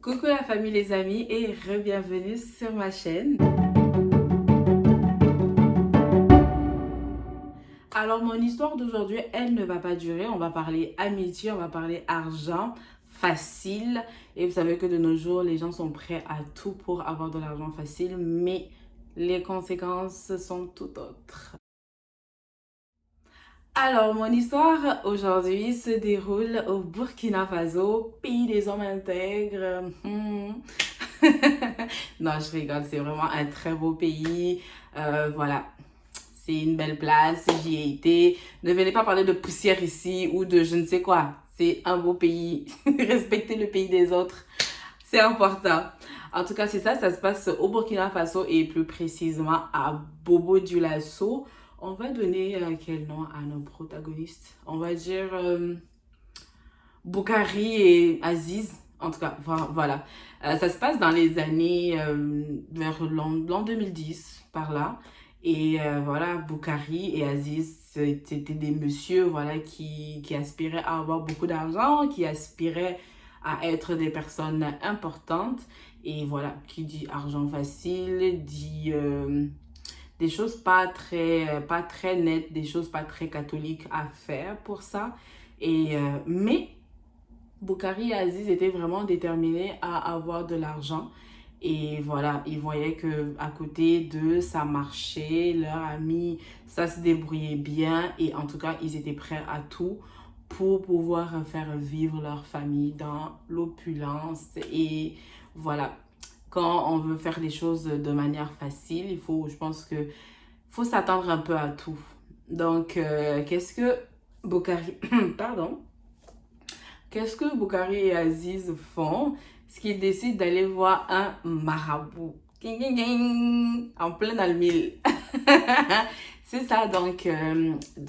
Coucou la famille, les amis et re-bienvenue sur ma chaîne. Alors mon histoire d'aujourd'hui, elle ne va pas durer. On va parler amitié, on va parler argent facile. Et vous savez que de nos jours, les gens sont prêts à tout pour avoir de l'argent facile, mais les conséquences sont tout autres. Alors, mon histoire aujourd'hui se déroule au Burkina Faso, pays des hommes intègres. Non, je rigole, c'est vraiment un très beau pays. Voilà, c'est une belle place, j'y ai été. Ne venez pas parler de poussière ici ou de je ne sais quoi. C'est un beau pays. Respectez le pays des autres, c'est important. En tout cas, c'est ça, ça se passe au Burkina Faso et plus précisément à Bobo-Dioulasso. On va donner quel nom à nos protagonistes? On va dire Boukari et Aziz. En tout cas, voilà. Ça se passe dans les années vers l'an 2010, par là. Et voilà, Boukari et Aziz, c'était des messieurs voilà, qui aspiraient à avoir beaucoup d'argent, qui aspiraient à être des personnes importantes. Et voilà, qui dit argent facile, dit des choses pas très nettes, des choses pas très catholiques à faire pour ça. Mais Boukari et Aziz étaient vraiment déterminés à avoir de l'argent. Et voilà, ils voyaient que à côté d'eux, ça marchait, leurs amis, ça se débrouillait bien. Et en tout cas, ils étaient prêts à tout pour pouvoir faire vivre leur famille dans l'opulence. Et voilà, quand on veut faire des choses de manière facile, je pense que faut s'attendre un peu à tout. Donc, qu'est-ce que Boukari, pardon, qu'est-ce que Boukari et Aziz font? C'est qu'ils décident d'aller voir un marabout. Ding, ding, ding, en plein dans le mille. C'est ça, donc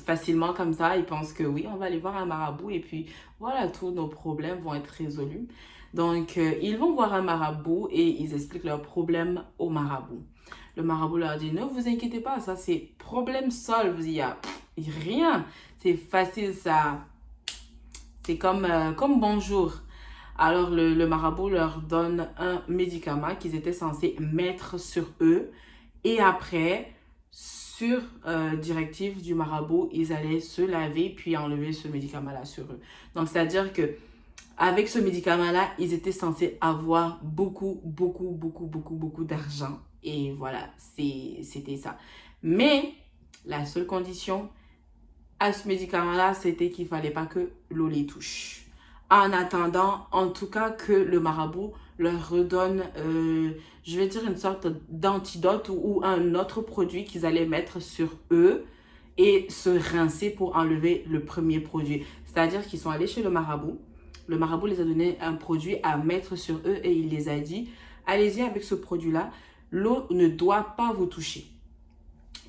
facilement comme ça, ils pensent que oui, on va aller voir un marabout et puis voilà, tous nos problèmes vont être résolus. Donc, ils vont voir un marabout et ils expliquent leurs problèmes au marabout. Le marabout leur dit, ne vous inquiétez pas, ça c'est problème solve, il y a rien, c'est facile ça. C'est comme bonjour. Alors, le marabout leur donne un médicament qu'ils étaient censés mettre sur eux. Et après, sur directive du marabout, ils allaient se laver puis enlever ce médicament-là sur eux. Donc, c'est-à-dire que avec ce médicament-là, ils étaient censés avoir beaucoup d'argent. Et voilà, c'était ça. Mais la seule condition à ce médicament-là, c'était qu'il ne fallait pas que l'eau les touche. En attendant, en tout cas, que le marabout leur redonne, je vais dire une sorte d'antidote ou un autre produit qu'ils allaient mettre sur eux et se rincer pour enlever le premier produit. C'est-à-dire qu'ils sont allés chez le marabout. Le marabout les a donné un produit à mettre sur eux et il les a dit, allez-y avec ce produit-là, l'eau ne doit pas vous toucher.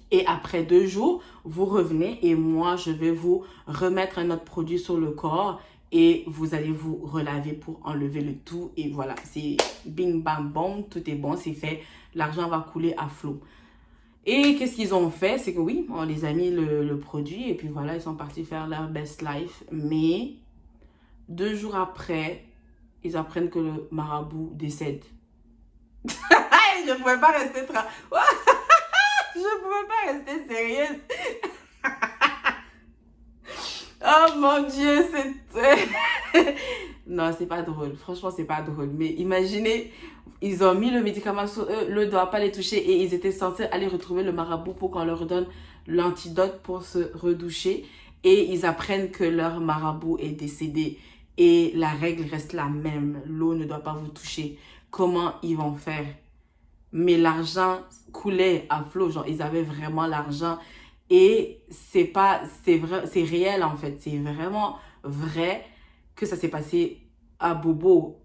Et après 2 jours, vous revenez et moi, je vais vous remettre un autre produit sur le corps et vous allez vous relaver pour enlever le tout. Et voilà, c'est bing bang bong, tout est bon, c'est fait. L'argent va couler à flot. Et qu'est-ce qu'ils ont fait? C'est que oui, on les a mis le produit et puis voilà, ils sont partis faire leur best life. Mais 2 jours après, ils apprennent que le marabout décède. Je ne pouvais pas rester je ne pouvais pas rester sérieuse. Oh mon Dieu, c'était... Non, c'est pas drôle. Franchement, c'est pas drôle. Mais imaginez, ils ont mis le médicament sur eux, l'eau ne doit pas les toucher et ils étaient censés aller retrouver le marabout pour qu'on leur donne l'antidote pour se redoucher. Et ils apprennent que leur marabout est décédé. Et la règle reste la même. L'eau ne doit pas vous toucher. Comment ils vont faire? Mais l'argent coulait à flot, genre ils avaient vraiment l'argent et c'est vrai, c'est réel en fait, c'est vraiment vrai que ça s'est passé à Bobo.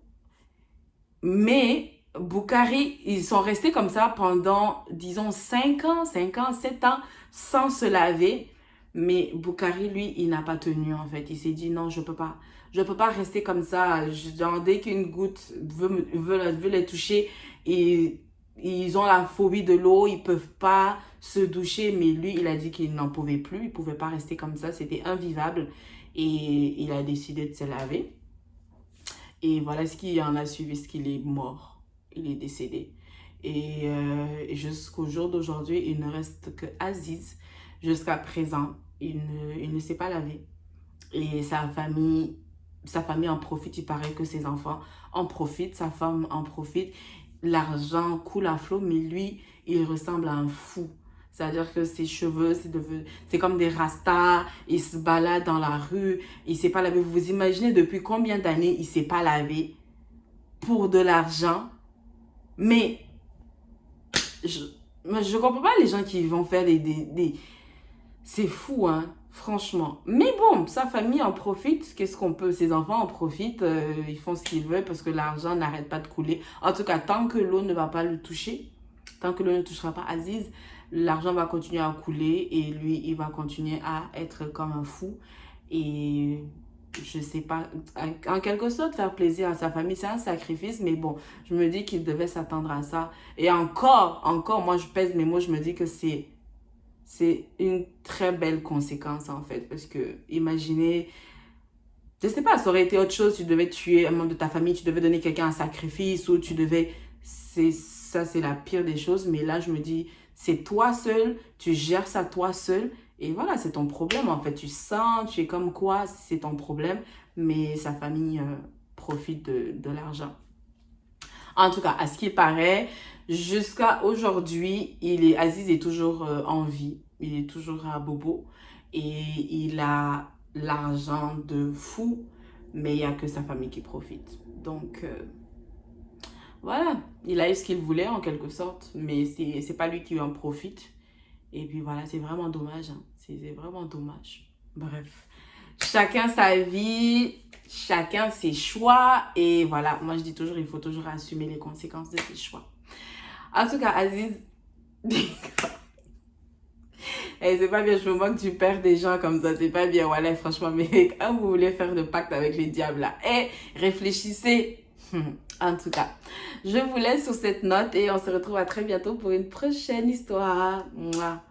Mais Boukari, ils sont restés comme ça pendant, disons, 5 ans, 7 ans, sans se laver. Mais Boukari, lui, il n'a pas tenu en fait. Il s'est dit non, je peux pas. Je peux pas rester comme ça. Genre, dès qu'une goutte veut les toucher, et ils ont la phobie de l'eau, ils peuvent pas se doucher. Mais lui, il a dit qu'il n'en pouvait plus. Il pouvait pas rester comme ça. C'était invivable. Et il a décidé de se laver. Et voilà ce qui en a suivi, ce qu'il est mort. Il est décédé. Et jusqu'au jour d'aujourd'hui, il ne reste que Aziz. Jusqu'à présent, il ne s'est pas lavé. Et sa famille en profite. Il paraît que ses enfants en profitent, sa femme en profite. L'argent coule à flot, mais lui, il ressemble à un fou. C'est-à-dire que ses cheveux, c'est comme des rastas. Il se balade dans la rue. Il ne s'est pas lavé. Vous vous imaginez depuis combien d'années il ne s'est pas lavé pour de l'argent? Mais je comprends pas les gens qui vont faire des... C'est fou, hein, franchement. Mais bon, sa famille en profite. Qu'est-ce qu'on peut? Ses enfants en profitent. Ils font ce qu'ils veulent parce que l'argent n'arrête pas de couler. En tout cas, tant que l'eau ne va pas le toucher, tant que l'eau ne touchera pas Aziz, l'argent va continuer à couler et lui, il va continuer à être comme un fou. Et je sais pas, en quelque sorte, faire plaisir à sa famille, c'est un sacrifice, mais bon, je me dis qu'il devait s'attendre à ça. Et encore, moi, je pèse mes mots, je me dis que c'est une très belle conséquence, en fait, parce que, imaginez, je sais pas, ça aurait été autre chose, tu devais tuer un membre de ta famille, tu devais donner quelqu'un un sacrifice, ou tu devais, ça, c'est la pire des choses, mais là, je me dis, c'est toi seul, tu gères ça toi seul, et voilà, c'est ton problème, en fait, tu sens, tu es comme quoi, c'est ton problème, mais sa famille profite de l'argent. En tout cas, à ce qu'il paraît, jusqu'à aujourd'hui, Aziz est toujours en vie. Il est toujours à Bobo. Et il a l'argent de fou, mais il n'y a que sa famille qui profite. Donc, voilà. Il a eu ce qu'il voulait en quelque sorte, mais c'est pas lui qui en profite. Et puis voilà, c'est vraiment dommage, hein. C'est vraiment dommage. Bref. Chacun sa vie, chacun ses choix. Et voilà, moi je dis toujours, il faut toujours assumer les conséquences de ses choix. En tout cas, Aziz, eh, c'est pas bien, je me moque du père des gens comme ça, c'est pas bien, voilà, franchement, mais quand vous voulez faire de pacte avec les diables là, eh, réfléchissez. En tout cas, je vous laisse sur cette note et on se retrouve à très bientôt pour une prochaine histoire. Mouah.